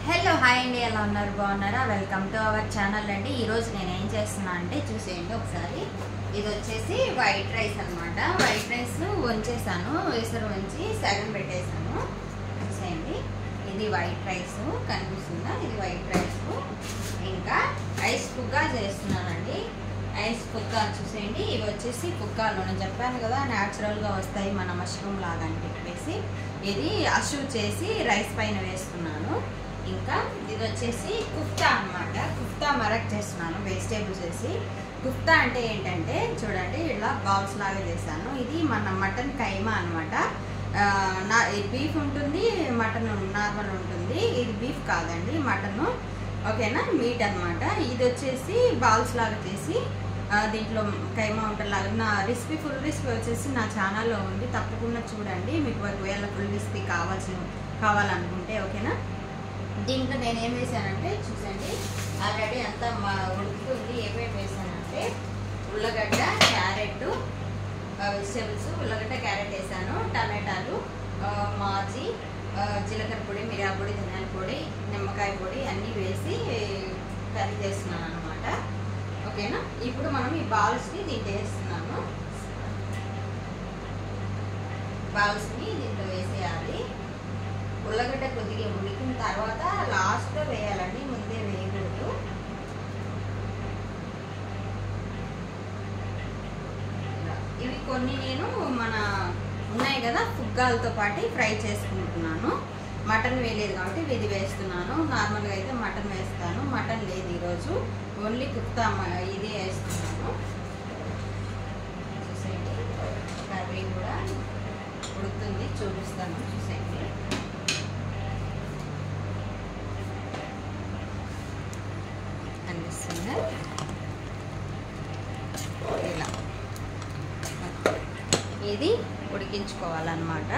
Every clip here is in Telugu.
హలో హాయ్ అండి, ఎలా ఉన్నారు? బాగున్నారా? వెల్కమ్ టు అవర్ ఛానల్ అండి. ఈరోజు నేను ఏం చేస్తున్నా అంటే చూసేయండి ఒకసారి. ఇది వచ్చేసి వైట్ రైస్ అనమాట. వైట్ రైస్ వంచేసాను, వేసరు వంచి సగం పెట్టేసాను. చూసేయండి, ఇది వైట్ రైస్ కనిపిస్తుందా? ఇది వైట్ రైస్. ఇంకా ఐస్ పుగ్గా చేస్తున్నానండి. ఐస్ పుగ్గా చూసేయండి. ఇవి వచ్చేసి పుగ్గాలు నేను చెప్పాను కదా, న్యాచురల్గా వస్తాయి మన మష్రూమ్ లాగా అని చెప్పేసి ఇది అషూ చేసి రైస్ పైన వేస్తున్నాను. ఇంకా ఇది వచ్చేసి కుఫ్తా అనమాట. కుఫ్తా మరక్ చేస్తున్నాను వెజిటేబుల్స్ వేసి. కుఫ్తా అంటే ఏంటంటే చూడండి, ఇలా బాల్స్ లాగా చేశాను. ఇది మన మటన్ కైమా అనమాట. బీఫ్ ఉంటుంది, మటన్ నార్మల్ ఉంటుంది. ఇది బీఫ్ కాదండి, మటన్. ఓకేనా, మీట్ అనమాట. ఇది వచ్చేసి బాల్స్ లాగా చేసి దీంట్లో కైమా ఉంటలాగా. నా రెసిపీ ఫుల్ రెసిపీ వచ్చేసి నా ఛానల్లో ఉంది, తప్పకుండా చూడండి. మీకు ఒకవేళ ఫుల్ రెసిపీ కావాలనుకుంటే. ఓకేనా, దీంట్లో నేను ఏం వేసానంటే చూసండి, ఆల్రెడీ అంతా ఉడుకుతుంది. ఏమేమి వేసానంటే ఉల్లగడ్డ, క్యారెట్, వెజిటేబుల్స్. ఉల్లగడ్డ క్యారెట్ వేసాను, టమాటాలు, మాజీ, జీలకర్ర పొడి, మిరియాల పొడి, ధనియాల పొడి, నిమ్మకాయ పొడి అన్నీ వేసి కర్రీ చేస్తున్నాను అనమాట. ఓకేనా, ఇప్పుడు మనం ఈ బాల్స్ని దీంట్లో వేస్తున్నాము. బాల్స్ని దీంట్లో వేసేయాలి. ఉల్లగడ్డ కొద్దిగా ఉడికిన తర్వాత లాస్ట్లో వేయాలండి, ముందే వేయకూడదు. ఇవి కొన్ని నేను మన ఉన్నాయి కదా పుగ్గాలతో పాటు ఫ్రై చేసుకుంటున్నాను. మటన్ వేయలేదు కాబట్టి ఇది వేస్తున్నాను. నార్మల్గా అయితే మటన్ వేస్తాను, మటన్ లేదు ఈరోజు, ఓన్లీ కుఫ్తా ఇదే వేస్తున్నాను. చూసేయండి, కర్రీ కూడా ఉడుకుతుంది, చూపిస్తాను. చూసేయండి, అనిపిస్తుంది ఇలా. ఇది ఉడికించుకోవాలన్నమాట.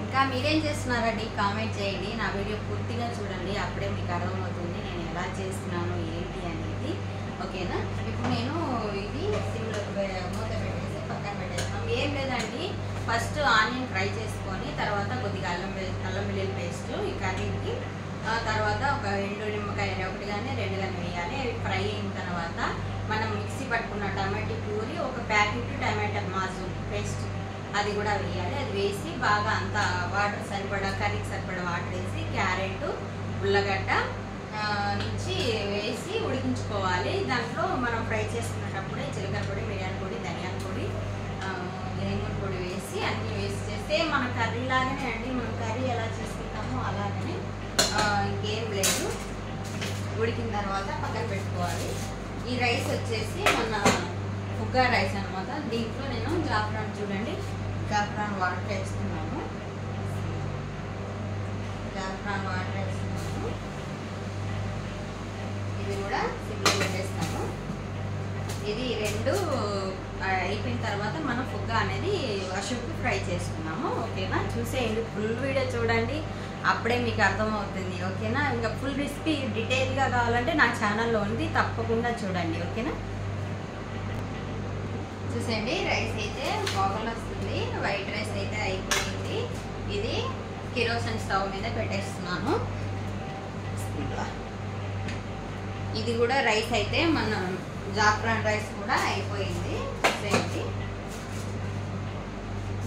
ఇంకా మీరేం చేస్తున్నారండి? కామెంట్ చేయండి. నా వీడియో పూర్తిగా చూడండి, అప్పుడే మీకు అర్థమవుతుంది నేను ఎలా చేస్తున్నాను ఏంటి అనేది. ఓకేనా, ఇప్పుడు నేను ఇది సిమ్లో మూత పెట్టేసి పక్కన పెట్టేస్తాను. ఏం లేదండి, ఫస్ట్ ఆనియన్ ఫ్రై చేసుకొని తర్వాత కొద్దిగా అల్లం వెల్లుల్లి పేస్ట్ ఈ కర్రీకి, తర్వాత ఒక 2 నిమ్మకాయలు, 1 కానీ 2 కానీ వేయాలి. అవి ఫ్రై అయిన తర్వాత మనం మిక్సీ పట్టుకున్న టమాటో ప్యూరీ, ఒక ప్యాకెట్ టమాటా మాజు పేస్ట్ అది కూడా వేయాలి. అది వేసి బాగా అంతా వాటర్ సరిపడా, కర్రీకి సరిపడా వాటర్ వేసి క్యారెట్, ఉల్లగడ్డ నుంచి వేసి ఉడికించుకోవాలి. దాంట్లో మనం ఫ్రై చేసుకునేటప్పుడే జీలకర్ర పొడి, మిరియాల పొడి, ధనియాల పొడి, లెమన్ పొడి వేసి అన్నీ వేసి చేస్తే మన కర్రీ లాగానే అండి. మనం కర్రీ ఎలా చేసుకుంటామో అలాగనే, ఇంకేం లేదు. ఉడికిన తర్వాత పక్కన పెట్టుకోవాలి. ఈ రైస్ వచ్చేసి మన పుగ్గా రైస్ అనమాట. దీంట్లో నేను జాఫ్రాన్, చూడండి జాఫ్రాన్ వాటర్ వేస్తున్నాను. జాఫ్రాన్ వాటర్ వేస్తున్నాను. ఇది కూడా సిమ్లో పెట్టేస్తాను. ఇది 2 అయిపోయిన తర్వాత మనం పుగ్గా అనేది అషుకి ఫ్రై చేసుకున్నాము. ఓకేనా, చూసేయండి, ఫుల్ వీడియో చూడండి, అప్పుడే మీకు అర్థమవుతుంది. ఓకేనా, ఇంకా ఫుల్ రెసిపీ డీటెయిల్గా కావాలంటే నా ఛానల్లో ఉంది, తప్పకుండా చూడండి. ఓకేనా, చూసేయండి, రైస్ అయితే బాగా వస్తుంది. వైట్ రైస్ అయితే అయిపోయింది. ఇది కిరోసిన్ స్టవ్ మీద పెట్టేస్తున్నాను. ఇది కూడా రైస్ అయితే మన జాఫ్రాన్ రైస్ కూడా అయిపోయింది. చూసేయండి,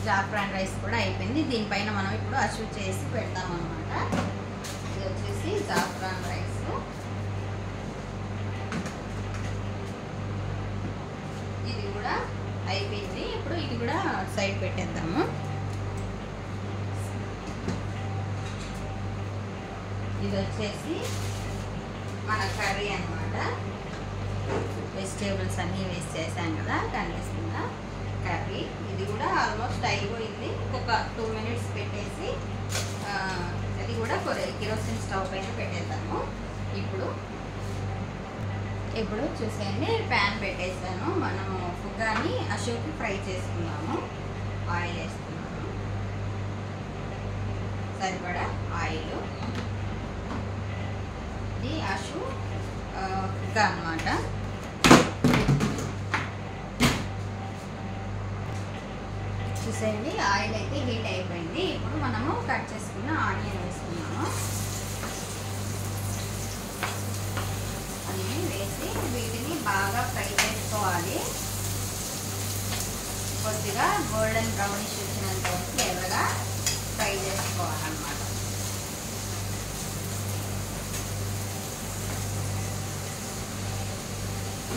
జాఫ్రాన్ రైస్ కూడా అయిపోయింది. దీనిపైన మనం ఇప్పుడు అషూ చేసి పెడతాం అనమాట. ఇది వచ్చేసి జాఫ్రాన్ రైస్. ఇది కూడా అయిపోయింది. ఇప్పుడు ఇది కూడా సైడ్ పెట్టేద్దాము. ఇది వచ్చేసి మన కర్రీ అనమాట. వెజిటేబుల్స్ అన్నీ వేస్ట్ చేసాం కదా, కనిపిస్తుందా కర్రీ. ఇది కూడా ఆల్మోస్ట్ అయిపోయింది. ఇంకొక 2 మినిట్స్ పెట్టేసి అది కూడా కిరోసిన్ స్టవ్ పైన పెట్టేద్దాము. ఇప్పుడు చూసేయండి, ప్యాన్ పెట్టేసాను. మనము పుగ్గాని అషూకి ఫ్రై చేసుకున్నాము. ఆయిల్ వేస్తున్నాను, సరిపడా ఆయిల్. ఇది అషూ పుగ్గా అన్నమాట. చూసేయండి, ఆయిల్ అయితే హీట్ అయిపోయింది. ఇప్పుడు మనము కట్ చేసుకున్న ఆనియన్ వేసుకున్నాను. అన్నీ వేసి వీటిని బాగా ఫ్రై చేసుకోవాలి. కొద్దిగా గోల్డెన్ బ్రౌనిష్ వచ్చినంత వరకు ఎర్రగా ఫ్రై చేసుకోవాలన్నమాట.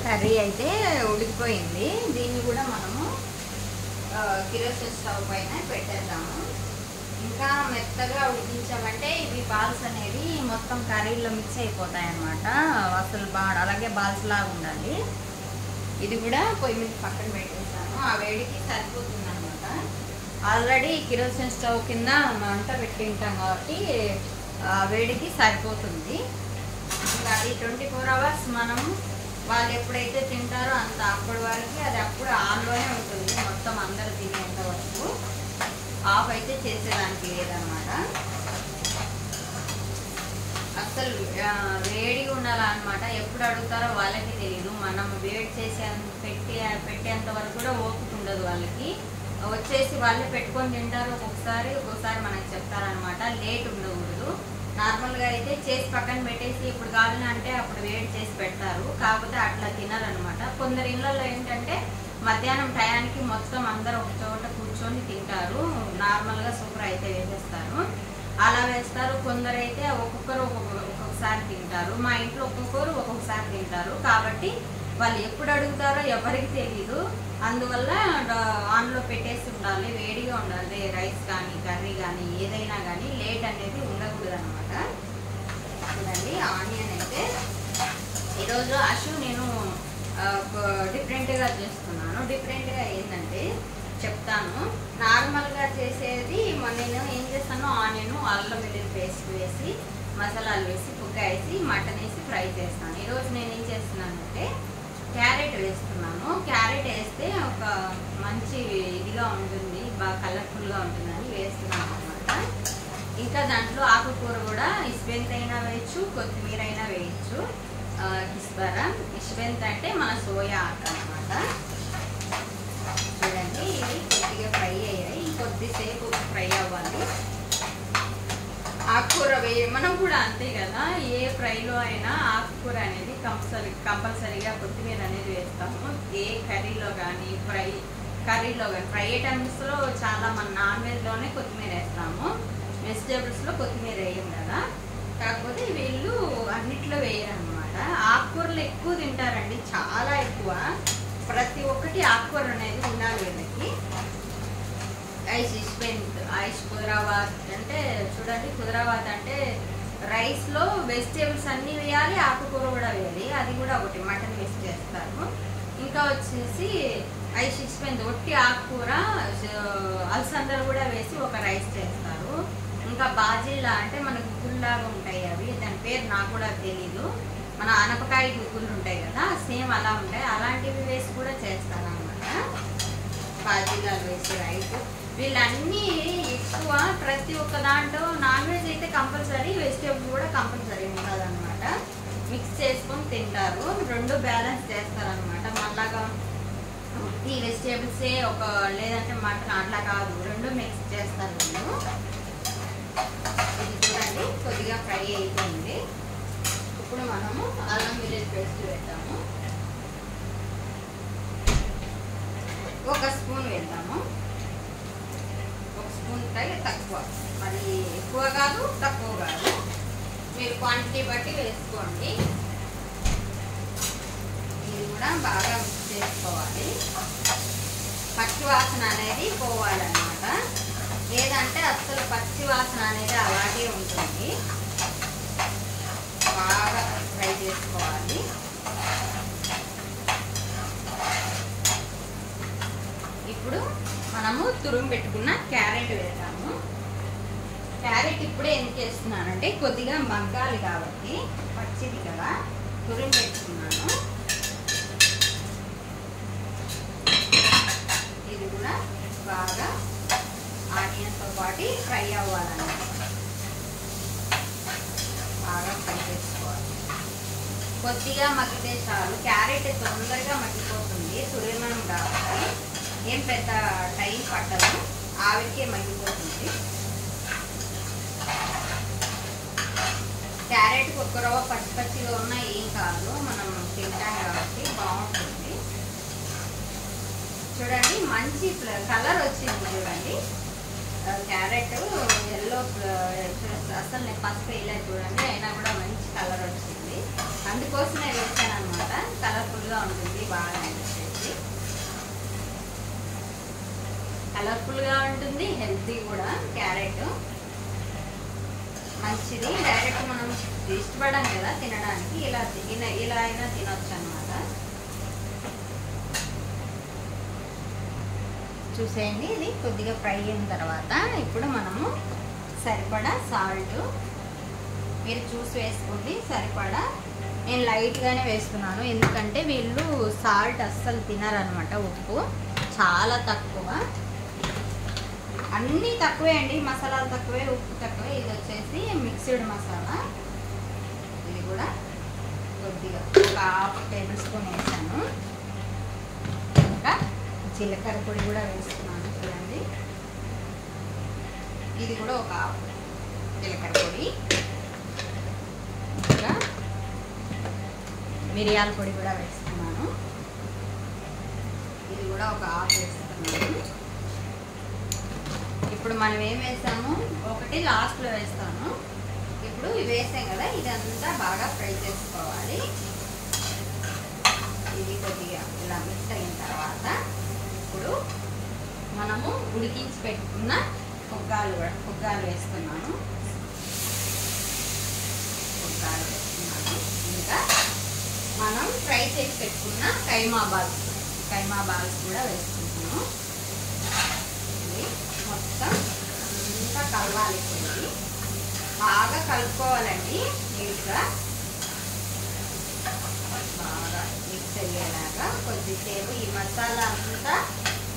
కర్రీ అయితే ఉడికిపోయింది. దీన్ని కూడా మనము కిరోసిన్ స్టవ్ పైన పెట్టేద్దాము. ఇంకా మెత్తగా ఉడికించామంటే ఇవి బాల్స్ అనేవి మొత్తం కర్రీలో మిక్స్ అయిపోతాయి అన్నమాట. అసలు అలాగే బాల్స్ లాగా ఉండాలి. ఇది కూడా పొయ్యి మీద పక్కన పెట్టేస్తాను. ఆ వేడికి సరిపోతుంది అనమాట. ఆల్రెడీ కిరోసిన్ స్టవ్ కింద మంట పెట్టి ఉంటాం కాబట్టి ఆ వేడికి సరిపోతుంది. ఇంకా అది 24 hours మనం వాళ్ళు ఎప్పుడైతే తింటారో అంత అప్పటి వరకు అది అప్పుడు ఆన్లోనే ఉంటుంది. మొత్తం అందరూ తినేంత వరకు ఆఫ్ అయితే చేసేదానికి లేదనమాట. అసలు వేడిగా ఉండాలన్నమాట. ఎప్పుడు అడుగుతారో వాళ్ళకి తెలియదు. మనం వేడి చేసే పెట్టేంత వరకు కూడా ఓపిక ఉండదు వాళ్ళకి. వచ్చేసి వాళ్ళే పెట్టుకొని తింటారు. ఒక్కొక్కసారి మనకు చెప్తారనమాట. లేట్ ఉండకూడదు. నార్మల్గా అయితే చేసి పక్కన పెట్టేసి ఇప్పుడు కావాలంటే అప్పుడు వేడి చేసి పెడతారు. కాకపోతే అట్లా తినరనమాట. కొందరు ఇళ్ళల్లో ఏంటంటే మధ్యాహ్నం టయానికి మొత్తం అందరూ ఒక చోట కూర్చొని తింటారు. నార్మల్గా సూపర్ అయితే వేసేస్తారు. అలా వేస్తారు. కొందరు అయితే ఒక్కొక్కరు ఒక్కొక్కసారి తింటారు. మా ఇంట్లో ఒక్కొక్కసారి తింటారు. కాబట్టి వాళ్ళు ఎప్పుడు అడుగుతారో ఎవరికి తెలీదు. అందువల్ల ఆన్లో పెట్టేసి ఉండాలి. వేడిగా ఉండాలి. రైస్ కానీ కర్రీ కానీ ఏదైనా కానీ లేట్ అనేది ఉండకూడదు అనమాట. చూడండి ఆనియన్ అయితే ఈరోజు నేను డిఫరెంట్గా చేస్తున్నాను. డిఫరెంట్గా ఏంటంటే చెప్తాను. నార్మల్గా చేసేది నేను ఏం చేస్తాను, ఆనియన్ అల్లం వెల్లుల్లి పేస్ట్ వేసి మసాలాలు వేసి కుక్క వేసి మటన్ వేసి ఫ్రై చేస్తాను. ఈరోజు నేను ఏం చేస్తున్నానంటే క్యారెట్ వేస్తున్నాను. క్యారెట్ వేస్తే ఒక మంచి ఇదిగా ఉంటుంది, బాగా కలర్ఫుల్గా ఉంటుందని వేస్తున్నాను అనమాట. ఇంకా దాంట్లో ఆకుకూర కూడా ఇస్బెంత్ అయినా వేయచ్చు, కొత్తిమీర అయినా వేయచ్చు. ఇస్బెంత్ అంటే మన సోయా ఆకు అనమాట. చూడండి ఇవి కొద్దిగా ఫ్రై అయ్యాయి. కొద్దిసేపు ఫ్రై అవ్వాలి. ఆకుకూర మనం కూడా అంతే కదా. ఏ ఫ్రైలో అయినా ఆకుకూర అనేది కంపల్సరీగా కొత్తిమీర అనేది వేస్తాము. ఏ కర్రీలో కానీ ఫ్రై ఐటమ్స్లో చాలా మన నాన్ వెజ్లోనే కొత్తిమీర వేస్తాము. వెజిటేబుల్స్లో కొత్తిమీర వేయం కదా. కాకపోతే వీళ్ళు అన్నిట్లో వేయరు అనమాట. ఆకుకూరలు ఎక్కువ తింటారండి, చాలా ఎక్కువ. ప్రతి ఒక్కటి ఆకుకూర అనేది ఉండాలి వీళ్ళకి. ఐష్ కుదరాబాద్ అంటే చూడండి, కుదరాబాద్ అంటే రైస్లో వెజిటేబుల్స్ అన్నీ వేయాలి, ఆకుకూర కూడా వేయాలి. అది కూడా ఒకటి మటన్ వేసి చేస్తారు. ఇంకా వచ్చేసి ఐష్ ఒట్టి ఆకుకూర అలసందలు కూడా వేసి ఒక రైస్ చేస్తారు. ఇంకా బాజీలా అంటే మనకు గుగ్గుల్లాగా ఉంటాయి అవి. దాని పేరు నాకు కూడా తెలీదు. మన అనపకాయ గుగ్గులు ఉంటాయి కదా, సేమ్ అలా ఉంటాయి. అలాంటివి వేసి కూడా చేస్తారు అన్నమాట. బాజీలాలు వేసి రైస్. వీళ్ళన్నీ ఎక్కువ ప్రతి ఒక్క దాంట్లో నాన్ వెజ్ అయితే కంపల్సరీ, వెజిటేబుల్ కూడా కంపల్సరీ ఉంటుంది అనమాట. మిక్స్ చేసుకొని తింటారు. రెండు బ్యాలెన్స్ చేస్తారనమాట. మళ్ళాగా ఈ వెజిటేబుల్సే లేదంటే మటన్ అట్లా కాదు, రెండు మిక్స్ చేస్తారు వీళ్ళు. ఇది చూడండి కొద్దిగా ఫ్రై అయిపోయింది. ఇప్పుడు మనము అల్లం వెల్లుల్లి పేస్ట్ వేద్దాము. 1 స్పూన్ వేద్దాము. 1 స్పూన్ తక్కువ, మరి ఎక్కువ కాదు తక్కువ కాదు, మీరు క్వాంటిటీ బట్టి వేసుకోండి. ఇది కూడా బాగా మిక్స్ చేసుకోవాలి. పచ్చి వాసన అనేది పోవాలన్నమాట. లేదంటే అసలు పచ్చి వాసన అనేది అలాగే ఉంటుంది. బాగా ఫ్రై చేసుకోవాలి. ఇప్పుడు మనము తురుము పెట్టుకున్న క్యారెట్ వేద్దాము. క్యారెట్ ఇప్పుడే ఎందుకు వేస్తున్నానంటే కొద్దిగా మగ్గాలి కాబట్టి, పచ్చిది కదా, తురుము పెట్టుకున్నాను. ఇది కూడా బాగా ఆనియన్తో పాటు ఫ్రై అవ్వాలన్నమాట. బాగా ఫ్రై చేసుకోవాలి. కొద్దిగా మగ్గితే చాలు. క్యారెట్ తొందరగా మగ్గిపోతుంది తురిమనం కాబట్టి, ఏం పెద్ద టైం పట్టదు, ఆవిరికే మగ్గిపోతుంది. ఒక్క రవ్వ పచ్చి పచ్చిగా ఉన్నా ఏం కాదు, మనం తింటాం కాబట్టి బాగుంటుంది. చూడండి మంచి కలర్ వచ్చింది చూడండి. క్యారెట్ ఎల్లో అసలు నేను పసుపు వేయలేదు చూడండి, అయినా కూడా మంచి కలర్ వచ్చింది. అందుకోసమే వేసాను అనమాట, కలర్ఫుల్గా ఉంటుంది బాగా అనిపించేసి. కలర్ఫుల్గా ఉంటుంది, హెల్తీ కూడా. క్యారెట్ మంచిది, డైరెక్ట్ మనం ఇష్టపడం కదా తినడానికి, ఇలా అయినా తినొచ్చు అనమాట. చూసేయండి, ఇది కొద్దిగా ఫ్రై అయిన తర్వాత ఇప్పుడు మనము సరిపడా సాల్ట్ మీరు చూసి వేసుకోండి. సరిపడా నేను లైట్గానే వేస్తున్నాను, ఎందుకంటే వీళ్ళు సాల్ట్ అస్సలు తినరనమాట. ఉప్పు చాలా తక్కువ, అన్నీ తక్కువే అండి, మసాలాలు తక్కువే, ఉప్పు తక్కువే. ఇది వచ్చేసి మిక్స్డ్ మసాలా, ఇది కూడా కొద్దిగా ఒక 1/2 టేబుల్ స్పూన్ వేసాను. ఇంకా జీలకర్ర పొడి కూడా వేస్తున్నాను చూడండి, ఇది కూడా ఒక 1/2 జీలకర్ర పొడి. ఇంకా మిరియాల పొడి కూడా వేస్తున్నాను, ఇది కూడా ఒక 1/2 వేస్తున్నాను. ఇప్పుడు మనం ఏం వేసాము, ఒకటి లాస్ట్లో వేస్తాను. ఇప్పుడు ఇవి వేసాం కదా, ఇదంతా బాగా ఫ్రై చేసుకోవాలి. ఇది కొద్దిగా ఇలా మిక్స్ అయిన తర్వాత ఇప్పుడు మనము ఉడికించి పెట్టుకున్న పొగ్గాలు వేస్తున్నాను. ఇంకా మనం ఫ్రై చేసి పెట్టుకున్న కైమా బాల్స్ కూడా వేసుకుంటున్నాము. ఇది మొత్తం అంతా కలవాలి, బాగా కలుపుకోవాలండి. నీట్గా బాగా మిక్స్ అయ్యేలాగా కొద్దిసేపు ఈ మసాలా అంతా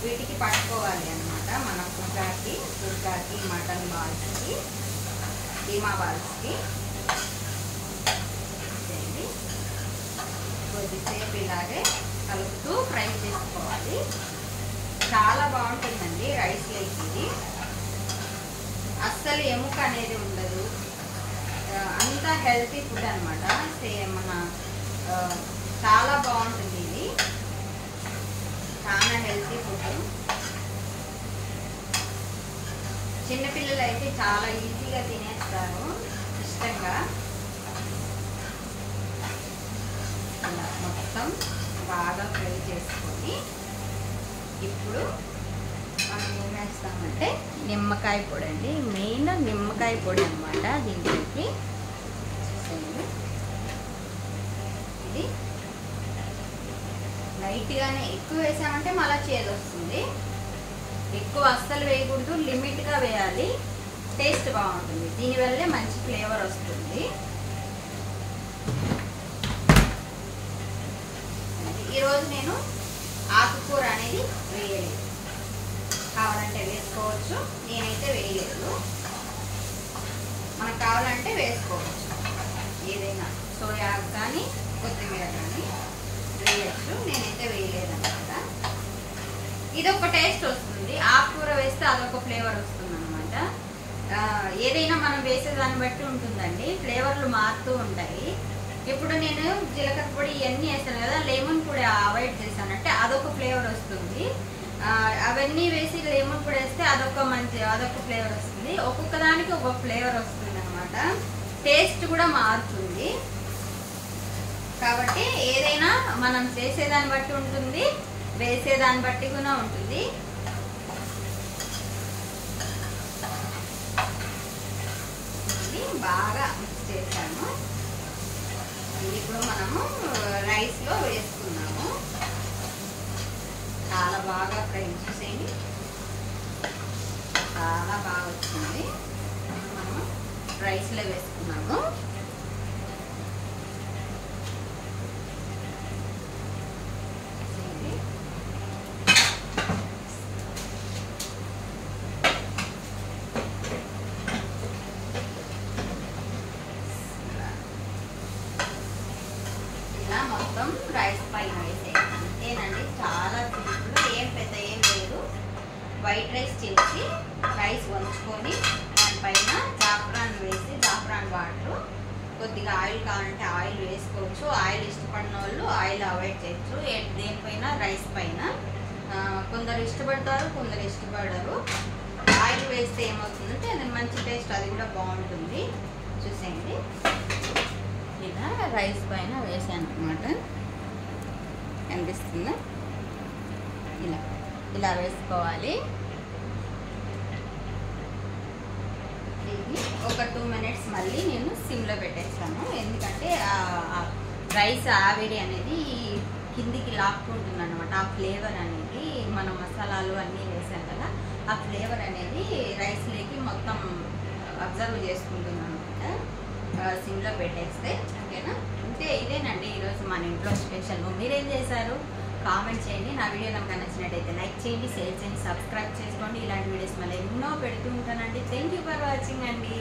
వీటికి పట్టుకోవాలి అన్నమాట. మన కుర్రాకి మటన్ బాల్స్కి, కీమా బాల్స్కి కొద్దిసేపు ఇలాగే కలుపుతూ ఫ్రై చేసుకోవాలి. చాలా బాగుంటుందండి రైస్ లేక్. ఇది అస్సలు ఎముక అనేది ఉండదు, అంతా హెల్తీ ఫుడ్ అనమాట. సేమ్ మన చాలా బాగుంటుంది, ఇది చాలా హెల్తీ ఫుడ్. చిన్నపిల్లలు అయితే చాలా ఈజీగా తినేస్తారు ఇష్టంగా. ఇలా మొత్తం బాగా ఫ్రై చేసుకొని ఇప్పుడు మనం ఏం వేస్తామంటే నిమ్మకాయ పొడి అండి, మెయిన్ నిమ్మకాయ పొడి అనమాట. దీంట్లోకి ఇది లైట్గానే, ఎక్కువ వేసామంటే మళ్ళీ చేదు వస్తుంది. ఎక్కువ అస్సలు వేయకూడదు, లిమిట్గా వేయాలి, టేస్ట్ బాగుంటుంది. దీనివల్లే మంచి ఫ్లేవర్ వస్తుంది. ఈరోజు నేను ఆకుకూర అనేది వేయలేదు, కావాలంటే వేసుకోవచ్చు, నేనైతే వేయలేదు. మనకు కావాలంటే వేసుకోవచ్చు, ఏదైనా సోయా కానీ కొత్తిమీర కానీ వేయచ్చు, నేనైతే వేయలేదన్నమాట. ఇది ఒక టేస్ట్ వస్తుంది, ఆకుకూర వేస్తే అదొక ఫ్లేవర్ వస్తుంది అనమాట. ఏదైనా మనం వేసేదాన్ని బట్టి ఉంటుందండి, ఫ్లేవర్లు మారుతూ ఉంటాయి. ఇప్పుడు నేను జీలకర్ర పొడి ఇవన్నీ వేస్తాను కదా, లెమన్ పొడి అవాయిడ్ చేశానంటే అదొక ఫ్లేవర్ వస్తుంది. అవన్నీ వేసి లెమన్ పొడి వేస్తే అదొక ఫ్లేవర్ వస్తుంది. ఒక్కొక్క దానికి ఒక్కొక్క ఫ్లేవర్ వస్తుంది అనమాట, టేస్ట్ కూడా మారుతుంది. కాబట్టి ఏదైనా మనం చేసేదాన్ని బట్టి ఉంటుంది, వేసేదాన్ని బట్టి కూడా ఉంటుంది. ఇది బాగా మిక్స్ చేశాను. ఇప్పుడు మనము రైస్లో వేసుకున్నాము. చాలా బాగా ఫ్రై చేసేయండి, చాలా బాగా వచ్చింది. మనము రైస్లో వేసుకున్నాము. మొత్తం రైస్ పైన వేసేయాలి, అంతేనండి. చాలా సింపుల్, ఏం లేదు. వైట్ రైస్ చేసి రైస్ వంచుకొని దానిపైన జాఫ్రాన్ వేసి, జాఫ్రాన్ వాటర్ కొద్దిగా ఆయిల్ కావాలంటే ఆయిల్ వేసుకోవచ్చు. ఆయిల్ ఇష్టపడిన వాళ్ళు ఆయిల్ అవాయిడ్ చేయొచ్చు. దేనిపైన రైస్ పైన కొందరు ఇష్టపడతారు, కొందరు ఇష్టపడరు. ఆయిల్ వేస్తే ఏమవుతుందంటే అది మంచి టేస్ట్, అది కూడా బాగుంటుంది. చూసేయండి, ఇలా రైస్ పైన వేసాను అనమాట. కనిపిస్తుందా? ఇలా వేసుకోవాలి. ఇది ఒక 2 మినిట్స్ మళ్ళీ నేను సిమ్లో పెట్టేస్తాను. ఎందుకంటే రైస్ ఆవిరి అనేది కిందికి లాక్కుంటుంది అనమాట. ఆ ఫ్లేవర్ అనేది మనం మసాలాలు అన్నీ వేసాం కదా, ఆ ఫ్లేవర్ అనేది రైస్లోకి మొత్తం అబ్జర్వ్ చేసుకుంటుంది అనమాట. సిమ్లో పెట్టేస్తే ఓకేనా. అంటే ఇదేనండి ఈరోజు మన ఇంట్లో స్పెషల్. మీరేం చేశారు కామెంట్ చేయండి. నా వీడియో కనుక నచ్చినట్టయితే లైక్ చేయండి, షేర్ చేయండి, సబ్స్క్రైబ్ చేసుకోండి. ఇలాంటి వీడియోస్ మళ్ళీ ఎన్నో పెడుతూ ఉంటానండి. థ్యాంక్ యూ ఫర్ వాచింగ్ అండి.